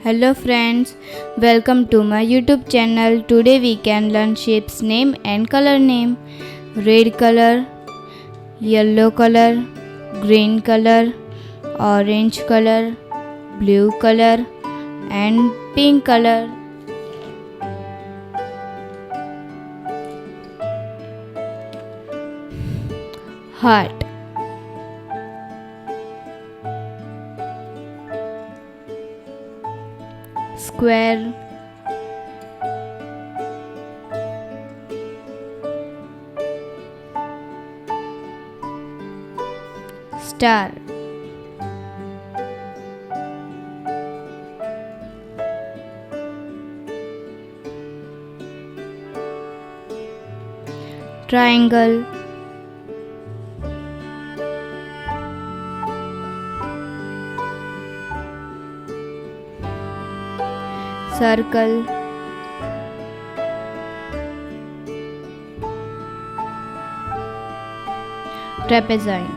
Hello friends, welcome to my YouTube channel. Today we can learn shapes name and color name. Red color, yellow color, green color, orange color, blue color and pink color. Heart, square, star, triangle, circle, trapezoid,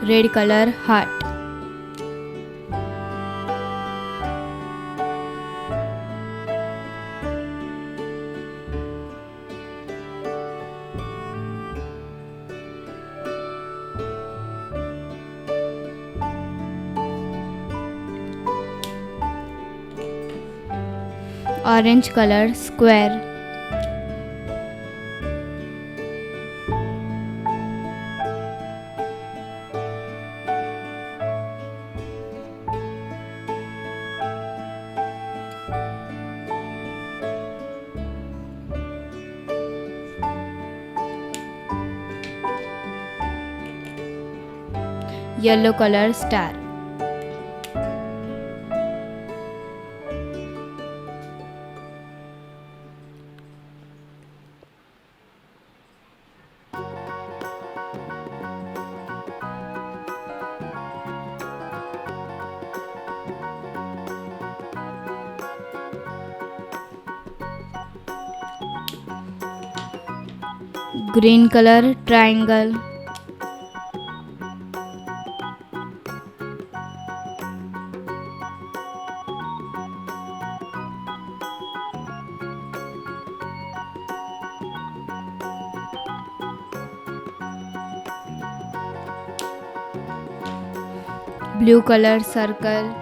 red color, heart, orange color, square, yellow color, star, green color, triangle, blue color, circle,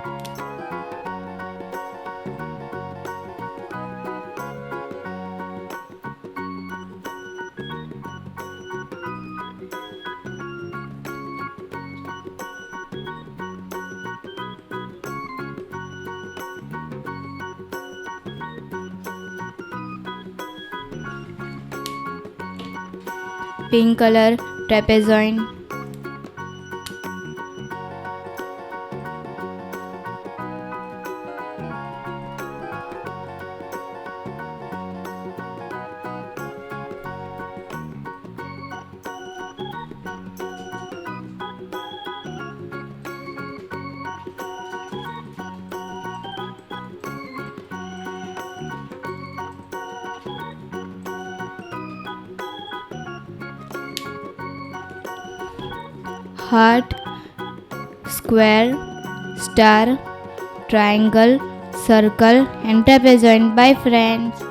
pink color, trapezoid, heart, square, star, triangle, circle and trapezoid. Bye friends.